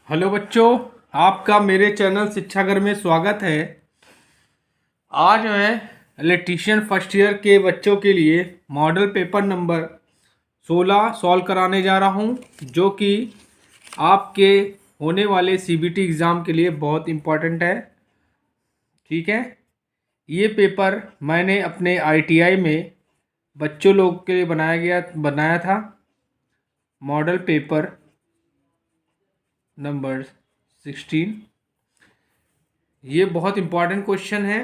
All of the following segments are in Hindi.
हेलो बच्चों, आपका मेरे चैनल शिक्षागर में स्वागत है। आज मैं इलेक्ट्रीशियन फर्स्ट ईयर के बच्चों के लिए मॉडल पेपर नंबर 16 सॉल्व कराने जा रहा हूं, जो कि आपके होने वाले सीबीटी एग्ज़ाम के लिए बहुत इम्पोर्टेंट है। ठीक है, ये पेपर मैंने अपने आईटीआई में बच्चों लोग के लिए बनाया था। Model paper number 16। ये बहुत इम्पॉर्टेंट क्वेश्चन है।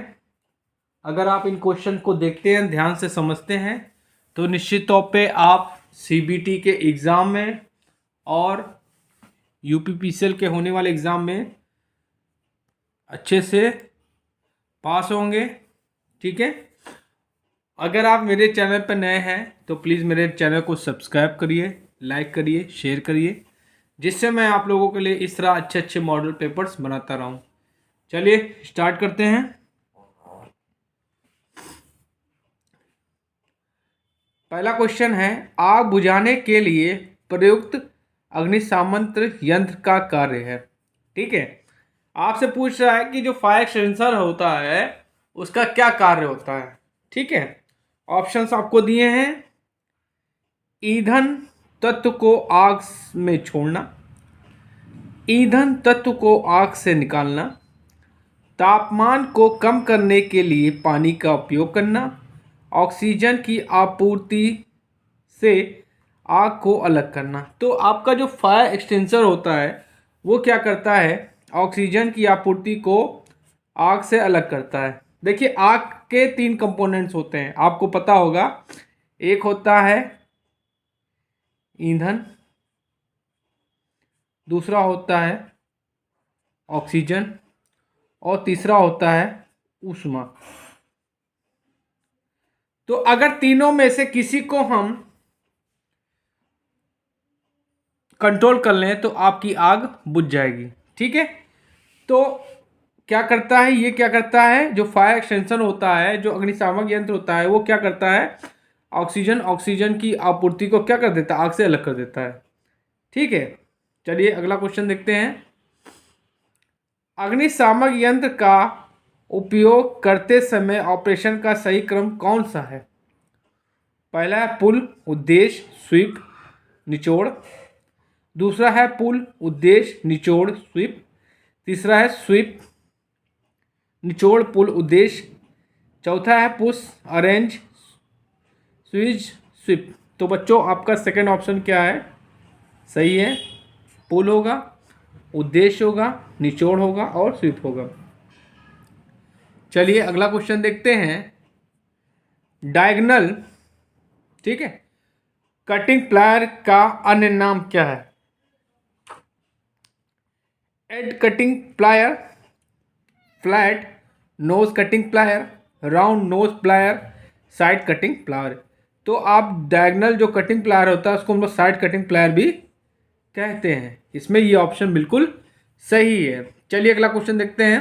अगर आप इन क्वेश्चन को देखते हैं, ध्यान से समझते हैं, तो निश्चित तौर पे आप सीबीटी के एग्ज़ाम में और यूपीपीसीएल के होने वाले एग्ज़ाम में अच्छे से पास होंगे। ठीक है, अगर आप मेरे चैनल पर नए हैं तो प्लीज़ मेरे चैनल को सब्सक्राइब करिए, लाइक करिए, शेयर करिए, जिससे मैं आप लोगों के लिए इस तरह अच्छे अच्छे मॉडल पेपर्स बनाता रहूं। चलिए स्टार्ट करते हैं। पहला क्वेश्चन है, आग बुझाने के लिए प्रयुक्त अग्निशामक यंत्र का कार्य है। ठीक है, आपसे पूछ रहा है कि जो फायर एक्सटेंसर होता है उसका क्या कार्य होता है। ठीक है, ऑप्शंस आपको दिए हैं। ईंधन तत्व को आग में छोड़ना, ईंधन तत्व को आग से निकालना, तापमान को कम करने के लिए पानी का उपयोग करना, ऑक्सीजन की आपूर्ति से आग को अलग करना। तो आपका जो फायर एक्सटेंसर होता है वो क्या करता है, ऑक्सीजन की आपूर्ति को आग से अलग करता है। देखिए, आग के 3 कंपोनेंट्स होते हैं, आपको पता होगा। एक होता है ईंधन, दूसरा होता है ऑक्सीजन और तीसरा होता है ऊष्मा। तो अगर तीनों में से किसी को हम कंट्रोल कर लें तो आपकी आग बुझ जाएगी। ठीक है, तो क्या करता है, ये क्या करता है, जो फायर एक्सटेंशन होता है, जो अग्निशामक यंत्र होता है, वो क्या करता है, ऑक्सीजन की आपूर्ति को क्या कर देता है, आग से अलग कर देता है। ठीक है, चलिए अगला क्वेश्चन देखते हैं। अग्निशामक यंत्र का उपयोग करते समय ऑपरेशन का सही क्रम कौन सा है। पहला है पुल, उद्देश्य, स्वीप, निचोड़। दूसरा है पुल, उद्देश्य, निचोड़, स्वीप। तीसरा है स्वीप, निचोड़, पुल, उद्देश्य। चौथा है पुश, अरेंज, स्विच, स्वीप। तो बच्चों, आपका सेकंड ऑप्शन क्या है, सही है। पुल होगा, उद्देश्य होगा, निचोड़ होगा और स्वीप होगा। चलिए अगला क्वेश्चन देखते हैं। डायगोनल, ठीक है, कटिंग प्लायर का अन्य नाम क्या है। End cutting plier, flat nose cutting plier, round nose plier, side cutting plier. तो आप डायगोनल जो कटिंग प्लायर होता है उसको हम लोग साइड कटिंग प्लायर भी कहते हैं। इसमें ये ऑप्शन बिल्कुल सही है। चलिए अगला क्वेश्चन देखते हैं।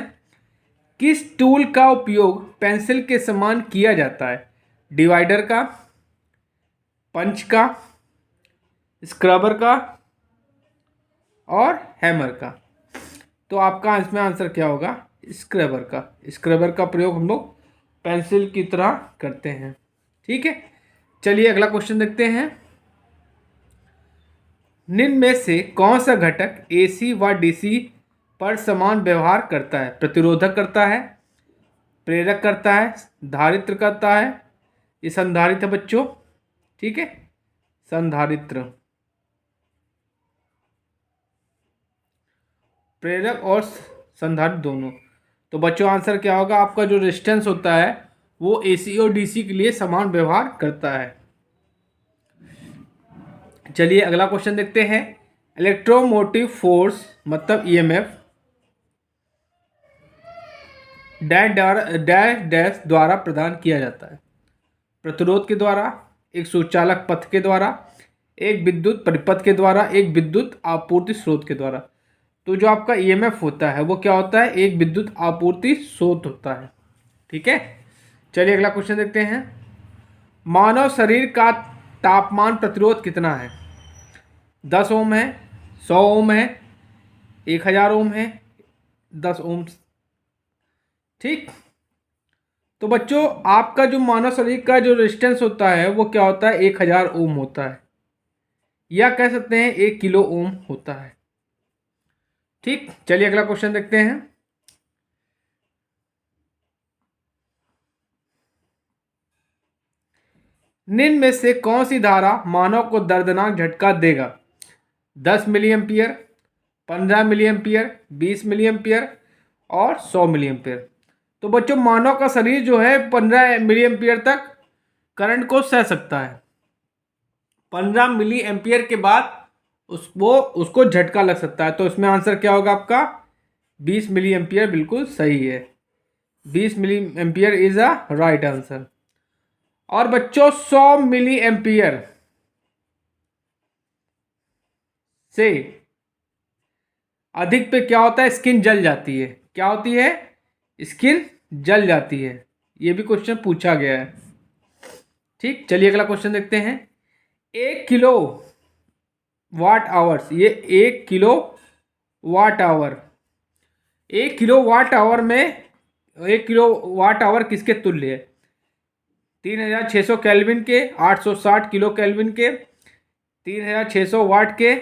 किस टूल का उपयोग पेंसिल के समान किया जाता है। डिवाइडर का, पंच का, स्क्रबर का और हैमर का। तो आपका इसमें आंसर क्या होगा, स्क्रबर का। स्क्रबर का प्रयोग हम लोग पेंसिल की तरह करते हैं। ठीक है, चलिए अगला क्वेश्चन देखते हैं। निम्न में से कौन सा घटक एसी व डीसी पर समान व्यवहार करता है। प्रतिरोधक करता है, प्रेरक करता है, धारित्र करता है। ये संधारित्र है बच्चों। ठीक है, संधारित्र, प्रेरक और संधारित्र दोनों। तो बच्चों आंसर क्या होगा, आपका जो रेजिस्टेंस होता है वो एसी और डीसी के लिए समान व्यवहार करता है। चलिए अगला क्वेश्चन देखते हैं। इलेक्ट्रोमोटिव फोर्स मतलब ईएमएफ डैश डैश द्वारा प्रदान किया जाता है। प्रतिरोध के द्वारा, एक सुचालक पथ के द्वारा, एक विद्युत परिपथ के द्वारा, एक विद्युत आपूर्ति स्रोत के द्वारा। तो जो आपका ईएमएफ होता है वो क्या होता है, एक विद्युत आपूर्ति स्रोत होता है। ठीक है, चलिए अगला क्वेश्चन देखते हैं। मानव शरीर का तापमान प्रतिरोध कितना है। 10 ओम है, 100 ओम है, 1000 ओम है, 10 ओम। ठीक। तो बच्चों आपका जो मानव शरीर का जो रेजिस्टेंस होता है वो क्या होता है, 1000 ओम होता है, या कह सकते हैं 1 किलो ओम होता है। ठीक, चलिए अगला क्वेश्चन देखते हैं। निम्न में से कौन सी धारा मानव को दर्दनाक झटका देगा? 10 milli ampere, 15 milli ampere, 20 milli ampere और 100 मिली एम्पियर। तो बच्चों मानव का शरीर जो है 15 मिली एम्पियर तक करंट को सह सकता है। 15 मिली एम्पियर के बाद उसको झटका लग सकता है। तो इसमें आंसर क्या होगा आपका? 20 मिली एम्पियर बिल्कुल सही है। 20 milli ampere is a right answer. और बच्चों 100 मिली एम्पियर से अधिक पे क्या होता है, स्किन जल जाती है। क्या होती है? स्किन जल जाती है। ये भी क्वेश्चन पूछा गया है। ठीक, चलिए अगला क्वेश्चन देखते हैं। 1 किलो वाट आवर्स, ये 1 kilo watt hour, 1 kilo watt hour में 1 किलो वाट आवर किसके तुल्य है? 3600 केल्विन के, 860 किलो केल्विन के, 3600 वाट के,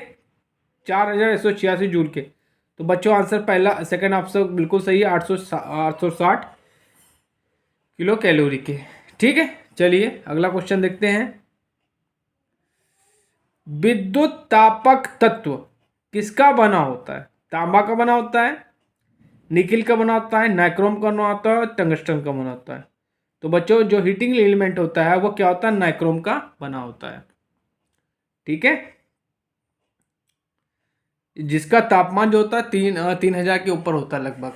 4186 जूल के। तो बच्चों आंसर पहला सेकंड ऑप्शन बिल्कुल सही है, 860 किलो कैलोरी के। ठीक है, चलिए अगला क्वेश्चन देखते हैं। विद्युत तापक तत्व किसका बना होता है? तांबा का बना होता है, निकिल का बना होता है, नाइक्रोम का बना होता है, टंगस्टन का बना होता है। तो बच्चों जो हीटिंग एलिमेंट होता है वो क्या होता है? नाइक्रोम का बना होता है। ठीक है, जिसका तापमान जो होता है 3000 के ऊपर होता है, लगभग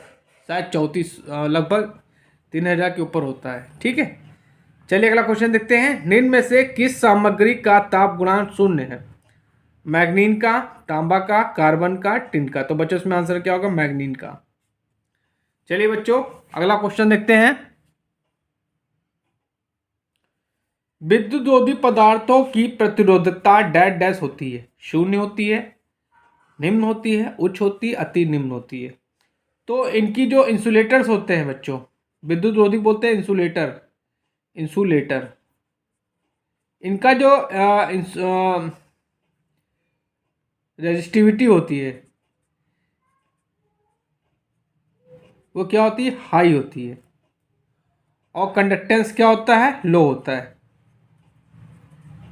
शायद 34, लगभग 3000 के ऊपर होता है। ठीक है, चलिए अगला क्वेश्चन देखते हैं। निम्न में से किस सामग्री का ताप गुणांक 0 है? मैग्नीन का, तांबा का, कार्बन का, टिन का। तो बच्चों इसमें आंसर क्या होगा? मैग्नीन का। चलिए बच्चों अगला क्वेश्चन देखते हैं। विद्युतरोधी पदार्थों की प्रतिरोधकता डैश डैश होती है। 0 होती है, निम्न होती है, उच्च होती है, अति निम्न होती है। तो इनकी जो इंसुलेटर्स होते हैं बच्चों, विद्युतरोधी बोलते हैं इंसुलेटर, इंसुलेटर। इनका जो रेजिस्टिविटी होती है वो क्या होती है? हाई होती है। और कंडक्टेंस क्या होता है? लो होता है।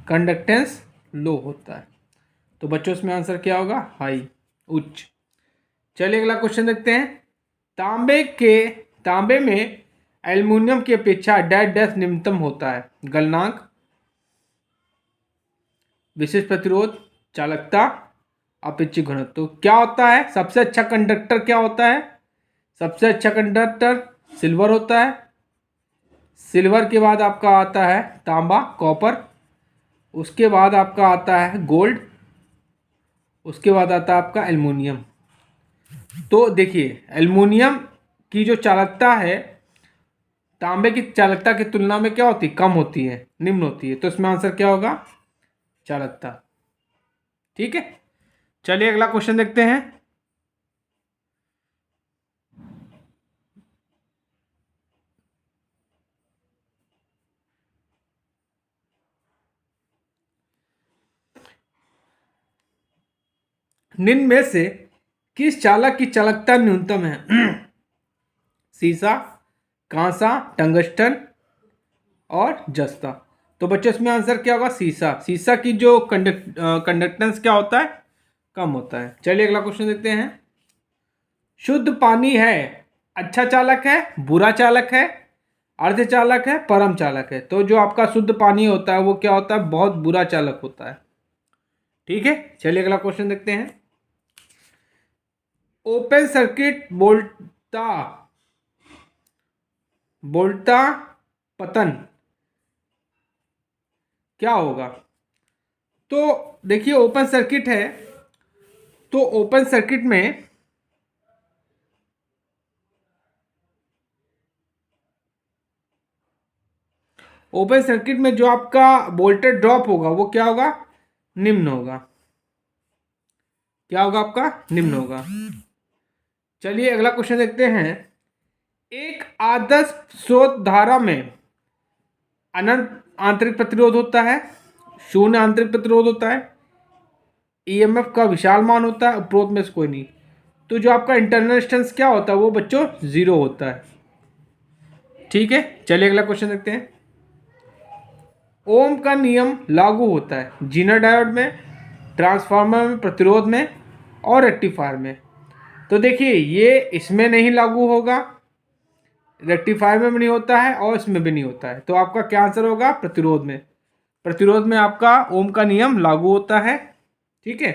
कंडक्टेंस लो होता है। तो बच्चों इसमें आंसर क्या होगा? हाई, उच्च। चलिए अगला क्वेश्चन देखते हैं। तांबे में एल्युमिनियम की अपेक्षा डैश डैश निम्नतम होता है। गलनांक, विशेष प्रतिरोध, चालकता, अपेक्षित घनत्व। तो क्या होता है सबसे अच्छा कंडक्टर? क्या होता है सबसे अच्छा कंडक्टर? सिल्वर होता है। सिल्वर के बाद आपका आता है तांबा, कॉपर। उसके बाद आपका आता है गोल्ड। उसके बाद आता है आपका एल्युमिनियम। तो देखिए एल्युमिनियम की जो चालकता है तांबे की चालकता की तुलना में क्या होती है? कम होती है, निम्न होती है। तो इसमें आंसर क्या होगा? चालकता। ठीक है, चलिए अगला क्वेश्चन देखते हैं। निम्न में से किस चालक की चालकता न्यूनतम है? सीसा, कांसा, टंगस्टन और जस्ता। तो बच्चों इसमें आंसर क्या होगा? सीसा। सीसा की जो कंडक्टेंस क्या होता है? कम होता है। चलिए अगला क्वेश्चन देखते हैं। शुद्ध पानी है, अच्छा चालक है, बुरा चालक है, अर्ध चालक है, परम चालक है। तो जो आपका शुद्ध पानी होता है वो क्या होता है? बहुत बुरा चालक होता है। ठीक है, चलिए अगला क्वेश्चन देखते हैं। ओपन सर्किट वोल्टा वोल्टा पतन क्या होगा? तो देखिए ओपन सर्किट है, तो ओपन सर्किट में ओपन सर्किट में जो आपका वोल्टेज ड्रॉप होगा वो क्या होगा? निम्न होगा। क्या होगा आपका? निम्न होगा। चलिए अगला क्वेश्चन देखते हैं। एक आदर्श स्रोत धारा में अनंत आंतरिक प्रतिरोध होता है, शून्य आंतरिक प्रतिरोध होता है, ईएमएफ का विशाल मान होता है, उपरोक्त में से कोई नहीं। तो जो आपका इंटरनल रेजिस्टेंस क्या होता है वो बच्चों जीरो होता है। ठीक है, चलिए अगला क्वेश्चन देखते हैं। ओम का नियम लागू होता है जीनर डायोड में, ट्रांसफार्मर में, प्रतिरोध में और रेक्टिफायर में। तो देखिए ये इसमें नहीं लागू होगा, रेक्टिफायर में भी नहीं होता है और इसमें भी नहीं होता है। तो आपका क्या आंसर होगा? प्रतिरोध में। प्रतिरोध में आपका ओम का नियम लागू होता है। ठीक है,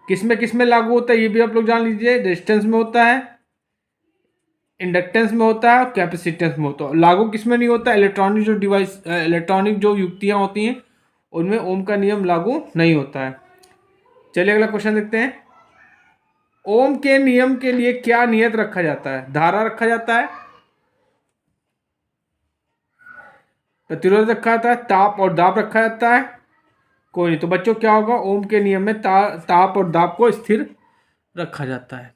किस में लागू होता है ये भी आप लोग जान लीजिए। रेजिस्टेंस में होता है, इंडक्टेंस में होता है और कैपेसिटेंस में होता है। लागू किस में नहीं होता? इलेक्ट्रॉनिक जो डिवाइस, इलेक्ट्रॉनिक जो युक्तियाँ होती हैं उनमें ओम का नियम लागू नहीं होता है। चलिए अगला क्वेश्चन देखते हैं। ओम के नियम के लिए क्या नियत रखा जाता है? धारा रखा जाता है, प्रतिरोध रखा जाता है, ताप और दाब रखा जाता है, कोई नहीं। तो बच्चों क्या होगा? ओम के नियम में ताप और दाब को स्थिर रखा जाता है।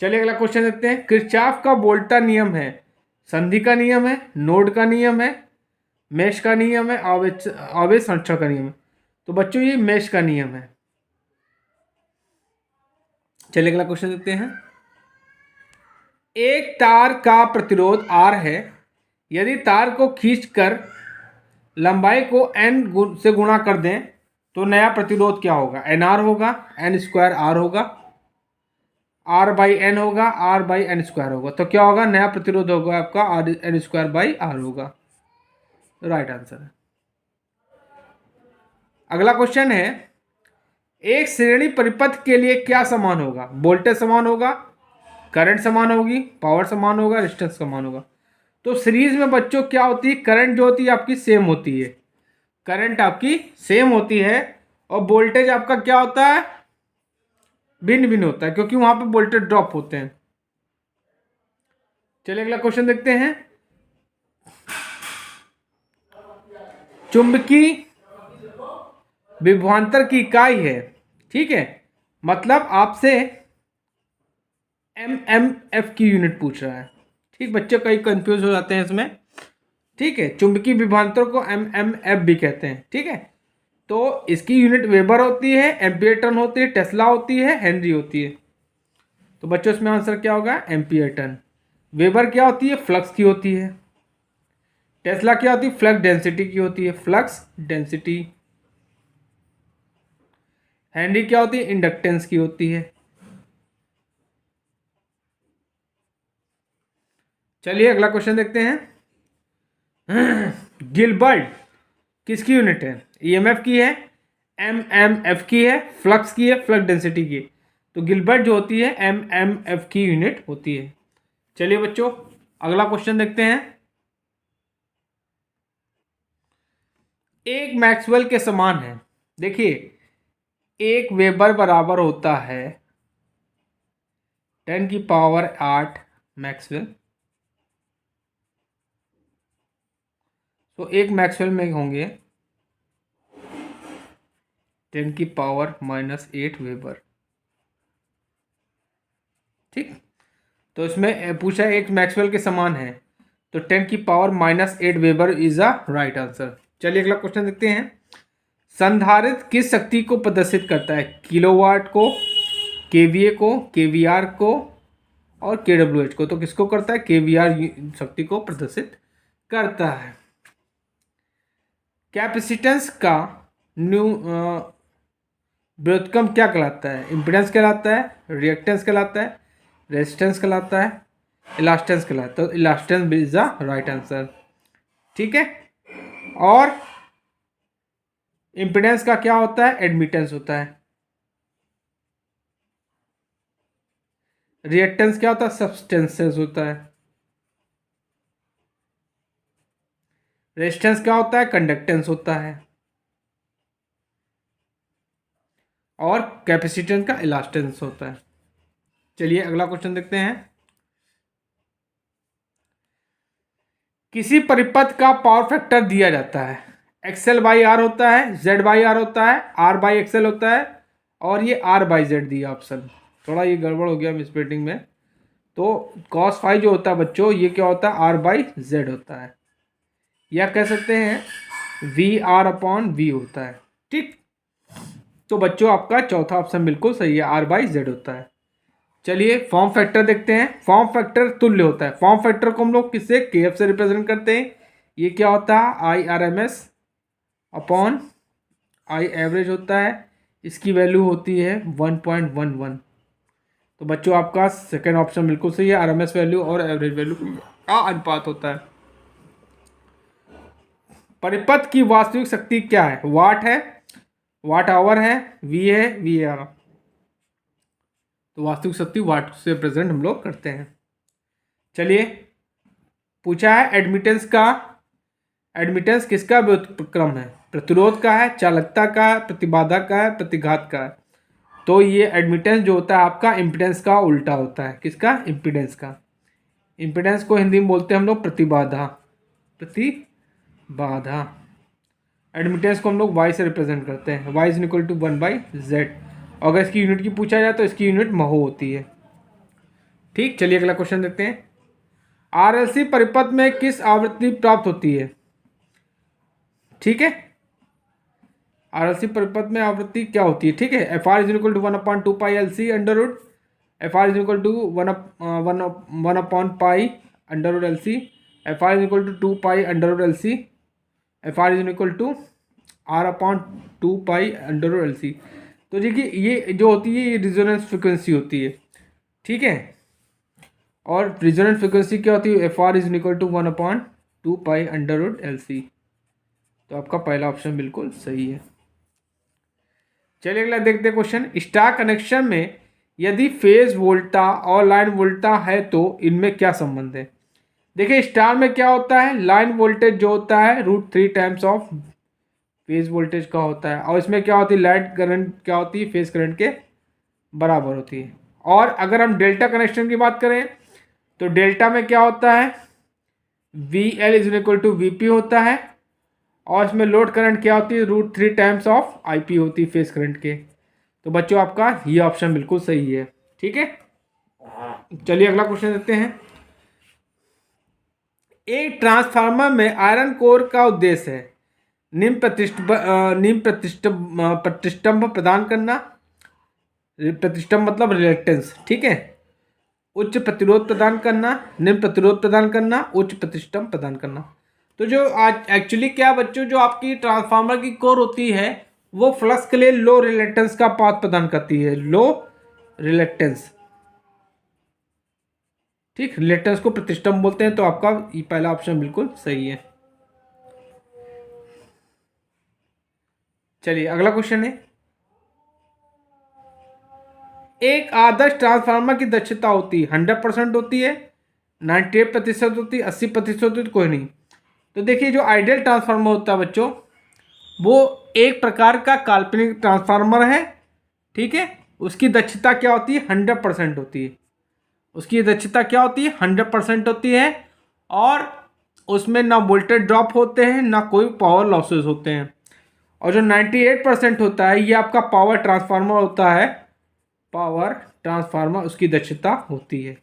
चलिए अगला क्वेश्चन देखते हैं। किरचॉफ का वोल्टा नियम है, संधि का नियम है, नोड का नियम है, मेश का नियम है, आवेश संरक्षण का नियम है। तो बच्चों ये मेश का नियम है। चलिए अगला क्वेश्चन देखते हैं। एक तार का प्रतिरोध R है, यदि तार को खींचकर लंबाई को n से गुणा कर दें तो नया प्रतिरोध क्या होगा? NR होगा, n स्क्वायर R होगा, R बाई एन होगा, R बाई एन स्क्वायर होगा। तो क्या होगा? नया प्रतिरोध होगा आपका n स्क्वायर बाई R होगा। राइट आंसर है। अगला क्वेश्चन है। एक श्रेणी परिपथ के लिए क्या समान होगा? वोल्टेज समान होगा, करंट समान होगी, पावर समान होगा, रेजिस्टेंस समान होगा। तो सीरीज में बच्चों क्या होती है? करंट जो होती है आपकी सेम होती है, करंट आपकी सेम होती है और वोल्टेज आपका क्या होता है? भिन्न भिन्न होता है, क्योंकि वहां पे वोल्टेज ड्रॉप होते हैं। चलिए अगला क्वेश्चन देखते हैं। चुंबकीय विभवांतर की इकाई है, ठीक है, मतलब आपसे एमएमएफ की यूनिट पूछ रहा है। ठीक, बच्चे कई कंफ्यूज हो जाते हैं इसमें। ठीक है, चुंबकीय विभवांतर को एमएमएफ भी कहते हैं। ठीक है, तो इसकी यूनिट वेबर होती है, एम्पियर टन होती है, टेस्ला होती है, हेनरी होती है। तो बच्चों इसमें आंसर क्या होगा? Ampere ton. वेबर क्या होती है? फ्लक्स की होती है। टेस्ला क्या होती है? फ्लक्स डेंसिटी की होती है, फ्लक्स डेंसिटी। हेनरी क्या होती है? इंडक्टेंस की होती है। चलिए अगला क्वेश्चन देखते हैं। गिलबर्ट किसकी यूनिट है? ईएमएफ की है, एमएमएफ की है, फ्लक्स की है, फ्लक्स डेंसिटी की है। तो गिलबर्ट जो होती है एमएमएफ की यूनिट होती है। चलिए बच्चों अगला क्वेश्चन देखते हैं। एक मैक्सवेल के समान है, देखिए एक वेबर बराबर होता है 10⁸ मैक्सवेल। तो एक मैक्सवेल में होंगे 10⁻⁻8 वेबर। ठीक, तो इसमें पूछा एक मैक्सवेल के समान है, तो 10⁻⁻8 weber is a right answer. चलिए अगला क्वेश्चन देखते हैं। संधारित्र किस शक्ति को प्रदर्शित करता है? किलोवाट को, केवीए को, केवीआर को और केडब्ल्यूएच को। तो किसको करता है? केवीआर शक्ति को प्रदर्शित करता है। कैपेसिटेंस का न्यू व्युत्क्रम क्या कहलाता है? इम्पीडेंस कहलाता है, रिएक्टेंस कहलाता है, रेजिस्टेंस कहलाता है, इलास्टेंस कहलाता है। तो इलास्टेंस इज द राइट आंसर। ठीक है, और इम्पीडेंस का क्या होता है? एडमिटेंस होता है। रिएक्टेंस क्या होता है? सब्सटेंसेस होता है। रेजिस्टेंस क्या होता है? कंडक्टेंस होता है। और कैपेसिटेंस का इलास्टेंस होता है। चलिए अगला क्वेश्चन देखते हैं। किसी परिपथ का पावर फैक्टर दिया जाता है, एक्सएल बाई आर होता है, जेड बाई आर होता है, आर बाई एक्सएल होता है और ये आर बाई जेड दिया ऑप्शन, थोड़ा ये गड़बड़ हो गया मिसप्रिंटिंग में। तो कॉस फाई जो होता है बच्चों, ये क्या होता है, आर बाई जेड होता है, या कह सकते हैं वी आर अपॉन वी होता है। ठीक, तो बच्चों आपका चौथा ऑप्शन बिल्कुल सही है, आर बाई जेड होता है। चलिए फॉर्म फैक्टर देखते हैं। फॉर्म फैक्टर तुल्य होता है। फॉर्म फैक्टर को हम लोग किससे, के एफ से रिप्रेजेंट करते हैं। ये क्या होता है, I R M S upon I average होता है। इसकी वैल्यू होती है 1.11। तो बच्चों आपका सेकेंड ऑप्शन बिल्कुल सही है, आर एम एस वैल्यू और एवरेज वैल्यू का अनुपात होता है। परिपथ की वास्तविक शक्ति क्या है, वाट है, वाट आवर है, वी है, वी आर। तो वास्तविक शक्ति वाट से प्रेजेंट हम लोग करते हैं। चलिए पूछा है एडमिटेंस का, एडमिटेंस किसका व्युत्क्रम है, प्रतिरोध का है, चालकता का है, प्रतिबाधा का है, प्रतिघात का है। तो ये एडमिटेंस जो होता है आपका इम्पिडेंस का उल्टा होता है, किसका, इम्पिडेंस का। इम्पिडेंस को हिंदी में बोलते हैं हम लोग प्रतिबाधा, प्रतिबाधा। एडमिटेंस को हम लोग वाई से रिप्रेजेंट करते हैं, Y is equal to 1/z। अगर इसकी यूनिट की पूछा जाए तो इसकी यूनिट महो होती है। ठीक, चलिए अगला क्वेश्चन देखते हैं। आरएलसी परिपथ में किस आवृत्ति प्राप्त होती है। ठीक है, आरएलसी परिपथ में आवृत्ति क्या होती है। ठीक है, F R is equal to 1/2π/LC under root, F R is equal to 1/पाई under root LC, F R is equal to 2π under root LC, F R is equal to r/2π under root LC। तो देखिए ये जो होती है ये रिजोनेंस फ्रिक्वेंसी होती है। ठीक है, और रिजोनेंस फ्रिक्वेंसी क्या होती है, F R is equal to 1/2π under root LC। तो आपका पहला ऑप्शन बिल्कुल सही है। चलिए अगला देखते हैं क्वेश्चन। स्टार कनेक्शन में यदि फेज वोल्टा और लाइन वोल्टा है तो इनमें क्या संबंध है। देखिए स्टार में क्या होता है, लाइन वोल्टेज जो होता है √3 टाइम्स ऑफ फेज वोल्टेज का होता है, और इसमें क्या होती है, लाइन करंट क्या होती है, फेज करंट के बराबर होती है। और अगर हम डेल्टा कनेक्शन की बात करें तो डेल्टा में क्या होता है, V L is equal to V P होता है, और इसमें लोड करंट क्या होती है, √3 टाइम्स ऑफ आई पी होती है फेज करंट के। तो बच्चों आपका ये ऑप्शन बिल्कुल सही है। ठीक है, चलिए अगला क्वेश्चन देखते हैं। एक ट्रांसफार्मर में आयरन कोर का उद्देश्य है निम्न प्रतिष्ठंभ प्रदान करना, प्रतिष्ठंभ मतलब रिलेक्टेंस। ठीक है, उच्च प्रतिरोध प्रदान करना, निम्न प्रतिरोध प्रदान करना, उच्च प्रतिष्ठंभ प्रदान करना। तो जो आज एक्चुअली क्या बच्चों, जो आपकी ट्रांसफार्मर की कोर होती है वो फ्लक्स के लिए लो रिलेक्टेंस का पाथ प्रदान करती है, लो रिलेक्टेंस। ठीक, रिलेक्टेंस को प्रतिष्ठंभ बोलते हैं। तो आपका ये पहला ऑप्शन बिल्कुल सही है। चलिए अगला क्वेश्चन है। एक आदर्श ट्रांसफार्मर की दक्षता होती है 100% होती है, 98% होती है, 80% होती है, तो कोई नहीं। तो देखिए जो आइडियल ट्रांसफार्मर होता है बच्चों वो एक प्रकार का काल्पनिक ट्रांसफार्मर है। ठीक है, उसकी दक्षता क्या होती है, 100% होती है। उसकी दक्षता क्या होती है, 100% होती है, और उसमें ना वोल्टेज ड्रॉप होते हैं ना कोई पावर लॉसेस होते हैं। और जो 98% होता है ये आपका पावर ट्रांसफार्मर होता है, पावर ट्रांसफार्मर उसकी दक्षता होती है।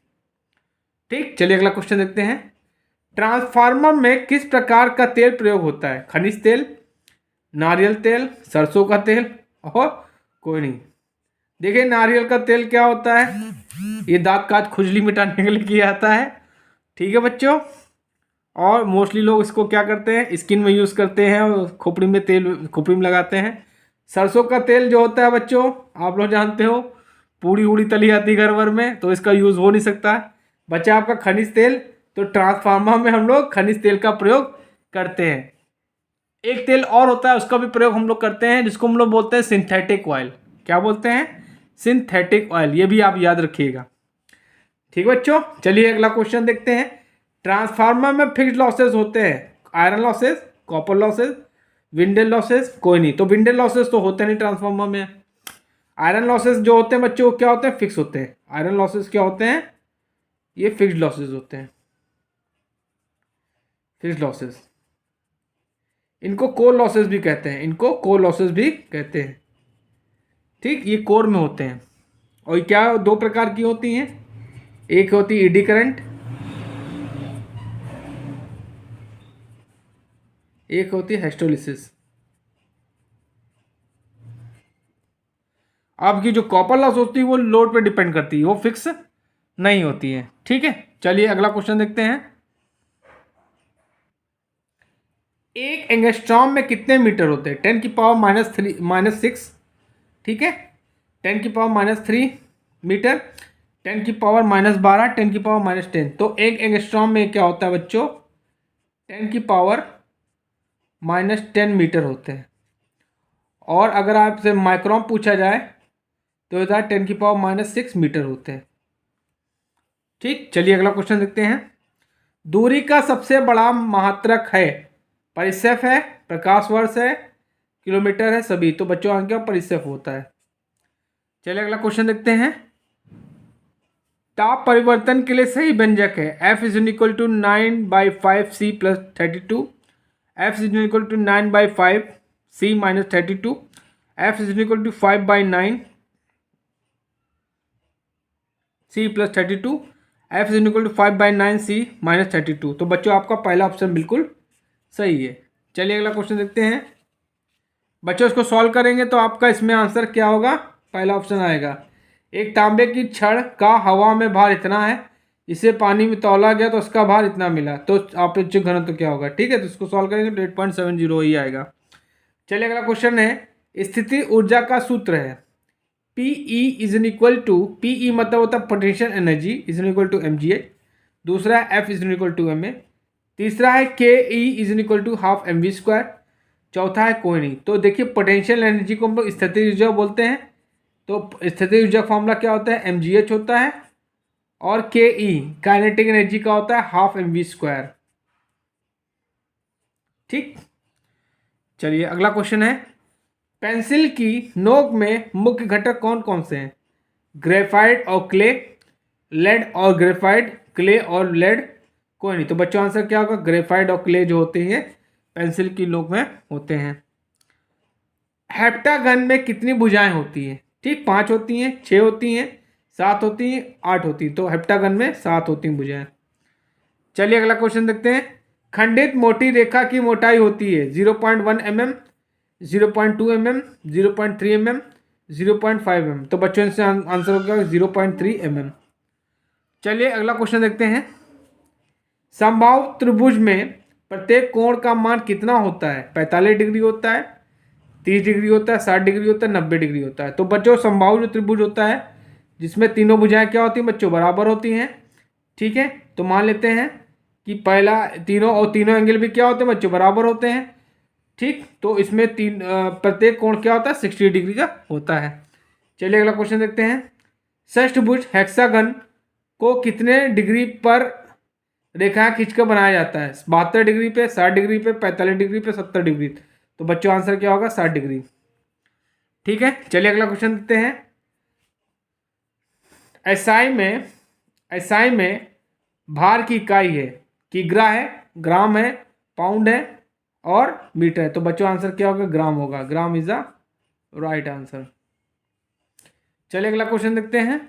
ठीक, चलिए अगला क्वेश्चन देखते हैं। ट्रांसफार्मर में किस प्रकार का तेल प्रयोग होता है, खनिज तेल, नारियल तेल, सरसों का तेल, और कोई नहीं। देखिए नारियल का तेल क्या होता है, ये दांत काज खुजली मिटाने के लिए किया जाता है। ठीक है बच्चों, और मोस्टली लोग इसको क्या करते हैं, स्किन में यूज़ करते हैं और खोपड़ी में तेल, खोपड़ी में लगाते हैं। सरसों का तेल जो होता है बच्चों आप लोग जानते हो पूड़ी उड़ी तली जाती है घर भर में, तो इसका यूज़ हो नहीं सकता। बचा आपका खनिज तेल, तो ट्रांसफार्मर में हम लोग खनिज तेल का प्रयोग करते हैं। एक तेल और होता है उसका भी प्रयोग हम लोग करते हैं जिसको हम लोग बोलते हैं सिंथेटिक ऑयल। क्या बोलते हैं, सिंथेटिक ऑयल, ये भी आप याद रखिएगा। ठीक बच्चों, चलिए अगला क्वेश्चन देखते हैं। ट्रांसफार्मर में फिक्स्ड लॉसेस होते हैं, iron losses, copper losses, windage losses, कोई नहीं। तो विंडेज लॉसेस तो होते नहीं ट्रांसफार्मर में। आयरन लॉसेस जो होते हैं बच्चों क्या होते हैं, फिक्स होते हैं। आयरन लॉसेस क्या होते हैं, ये फिक्स्ड लॉसेस होते हैं, फिक्स्ड लॉसेस। इनको कोर लॉसेस भी कहते हैं, इनको कोर लॉसेस भी कहते हैं। ठीक, ये कोर में होते हैं। और क्या दो प्रकार की होती हैं, एक होती है ईडी करंट, एक होती है हिस्टोलिसिस। आपकी जो कॉपर लॉस होती है वो लोड पे डिपेंड करती है, वो फिक्स नहीं होती है। ठीक है, चलिए अगला क्वेश्चन देखते हैं। एक एंगस्ट्रॉम में कितने मीटर होते हैं? 10⁻⁻6, ठीक है, 10⁻³ मीटर, 10⁻12, 10⁻10। तो एक एंगस्ट्रॉम में क्या होता है बच्चों? 10⁻10 मीटर होते हैं। और अगर आपसे माइक्रोन पूछा जाए तो होता है 10⁻6 मीटर होते हैं। ठीक, चलिए अगला क्वेश्चन देखते हैं। दूरी का सबसे बड़ा मात्रक है? परिसेफ है, प्रकाश वर्ष है, किलोमीटर है, सभी। तो बच्चों आगे परिसेफ होता है। चलिए अगला क्वेश्चन देखते हैं। ताप परिवर्तन के लिए सही व्यंजक है? F = 9/5C + 32, F = 9/5C - 32, F = 5/9C + 32, F = 5/9C - 32। तो बच्चों आपका पहला ऑप्शन बिल्कुल सही है। चलिए अगला क्वेश्चन देखते हैं। बच्चों इसको सॉल्व करेंगे तो आपका इसमें आंसर क्या होगा? पहला ऑप्शन आएगा, एक तांबे की छड़ का हवा में भार इतना है, इसे पानी में तौला गया तो उसका भार इतना मिला, तो आपेक्षिक घनत्व क्या होगा? ठीक है, तो इसको सॉल्व करेंगे तो 8.70 ही आएगा। चलिए अगला क्वेश्चन है, स्थिति ऊर्जा का सूत्र है PE = PE मतलब होता है पोटेंशियल एनर्जी = mgh। दूसरा है F = ma। तीसरा है KE = ½ mv²। चौथा है कोई नहीं। तो देखिए पोटेंशियल एनर्जी को हम लोग स्थितिज ऊर्जा बोलते हैं, तो स्थितिज ऊर्जा फॉर्मूला क्या होता है? mgh होता है। और KE काइनेटिक एनर्जी का होता है ½ mv²। ठीक, चलिए अगला क्वेश्चन है, पेंसिल की नोक में मुख्य घटक कौन कौन से हैं? ग्रेफाइट और क्ले, लेड और ग्रेफाइट, क्ले और लेड, कोई नहीं। तो बच्चों आंसर क्या होगा? ग्रेफाइट और क्ले जो होते हैं पेंसिल की नोक में होते हैं। हेप्टागन में कितनी भुजाएं होती हैं? ठीक, 5 होती हैं, 6 होती हैं, 7 होती हैं, 8 होती हैं। तो हेप्टागन में 7 होती हैं भुजाएं। चलिए अगला क्वेश्चन देखते हैं। खंडित मोटी रेखा की मोटाई होती है 0.1 mm, 0.2 mm, 0.3 mm, 0.5 mm। तो बच्चों से आंसर होगा 0.3 mm। चलिए अगला क्वेश्चन देखते हैं। समबाहु त्रिभुज में प्रत्येक कोण का मान कितना होता है? 45 डिग्री होता है, 30 डिग्री होता है, 60 डिग्री होता है, 90 डिग्री होता है। तो बच्चों समबाहु जो त्रिभुज होता है जिसमें तीनों भुजाएं क्या होती हैं बच्चों? बराबर होती हैं। ठीक है, तो मान लेते हैं कि पहला तीनों एंगल भी क्या होते हैं बच्चों? बराबर होते हैं। ठीक, तो इसमें प्रत्येक कोण क्या होता है? 60 डिग्री का होता है। चलिए अगला क्वेश्चन देखते हैं। षष्ठभुज हेक्सागन को कितने डिग्री पर रेखा खींचकर बनाया जाता है? 72 डिग्री पे, 60 डिग्री पे, 45 डिग्री पे, 70 डिग्री। तो बच्चों आंसर क्या होगा? 60 डिग्री। ठीक है, चलिए अगला क्वेश्चन देखते हैं। एसआई में भार की इकाई है? किग्रा है, ग्राम है, पाउंड है और मीटर है। तो बच्चों आंसर क्या होगा? ग्राम होगा। Gram is the right answer. चलिए अगला क्वेश्चन देखते हैं।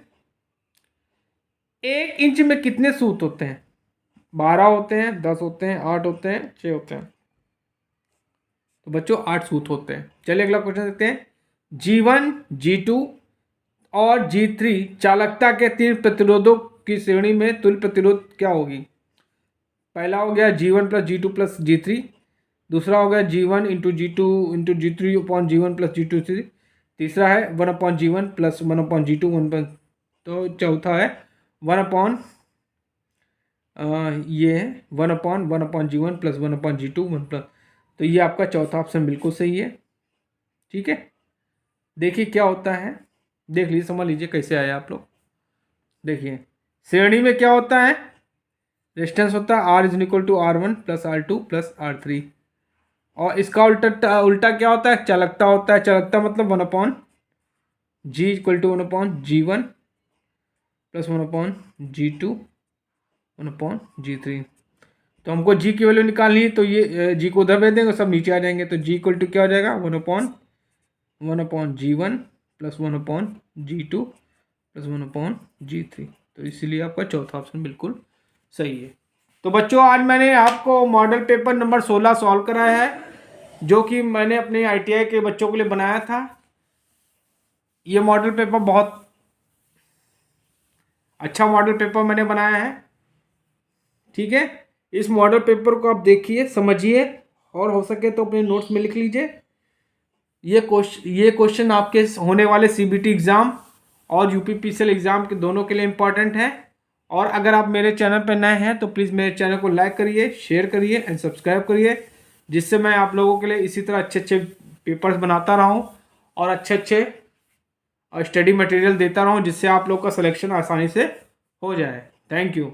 1 इंच में कितने सूत होते हैं? 12 होते हैं, 10 होते हैं, 8 होते हैं, 6 होते हैं। तो बच्चों 8 सूत होते हैं। चलिए अगला क्वेश्चन देखते हैं। G1, G2 और G3 चालकता के 3 प्रतिरोधों की श्रेणी में तुल्य प्रतिरोध क्या होगी? पहला हो गया G1 + G2 + G3। दूसरा हो गया G1 × G2 × G3 G1 + G2। तीसरा है 1/G1 + 1/G2 1। तो चौथा है 1/, ये 1/1/G1 + 1/G2 1+। तो ये आपका चौथा ऑप्शन बिल्कुल सही है। ठीक है, देखिए क्या होता है, देख लीजिए, समझ लीजिए कैसे आया आप लोग। देखिए श्रेणी में क्या होता है? रेजिस्टेंस होता है R = R1 + R2 + R3। और इसका उल्टा क्या होता है? चालकता होता है। चालकता मतलब 1/G = 1/G1 + 1/G2 1/G3। तो हमको G की वैल्यू निकालनी है, तो ये G को उधर भेज देंगे, सब नीचे आ जाएंगे। तो G = क्या हो जाएगा? 1/G1 +1/G2 +1/G3। तो इसीलिए आपका चौथा ऑप्शन बिल्कुल सही है। तो बच्चों आज मैंने आपको मॉडल पेपर नंबर 16 सॉल्व कराया है, जो कि मैंने अपने ITI के बच्चों के लिए बनाया था। ये मॉडल पेपर बहुत अच्छा मॉडल पेपर मैंने बनाया है, ठीक है। इस मॉडल पेपर को आप देखिए, समझिए, और हो सके तो अपने नोट्स में लिख लीजिए। ये क्वेश्चन आपके होने वाले CBT एग्ज़ाम और UPPCL एग्ज़ाम के दोनों के लिए इम्पॉर्टेंट है। और अगर आप मेरे चैनल पर नए हैं तो प्लीज़ मेरे चैनल को लाइक करिए, शेयर करिए एंड सब्सक्राइब करिए, जिससे मैं आप लोगों के लिए इसी तरह अच्छे अच्छे पेपर्स बनाता रहूं और अच्छे अच्छे स्टडी मटेरियल देता रहूं, जिससे आप लोग का सिलेक्शन आसानी से हो जाए। Thank you.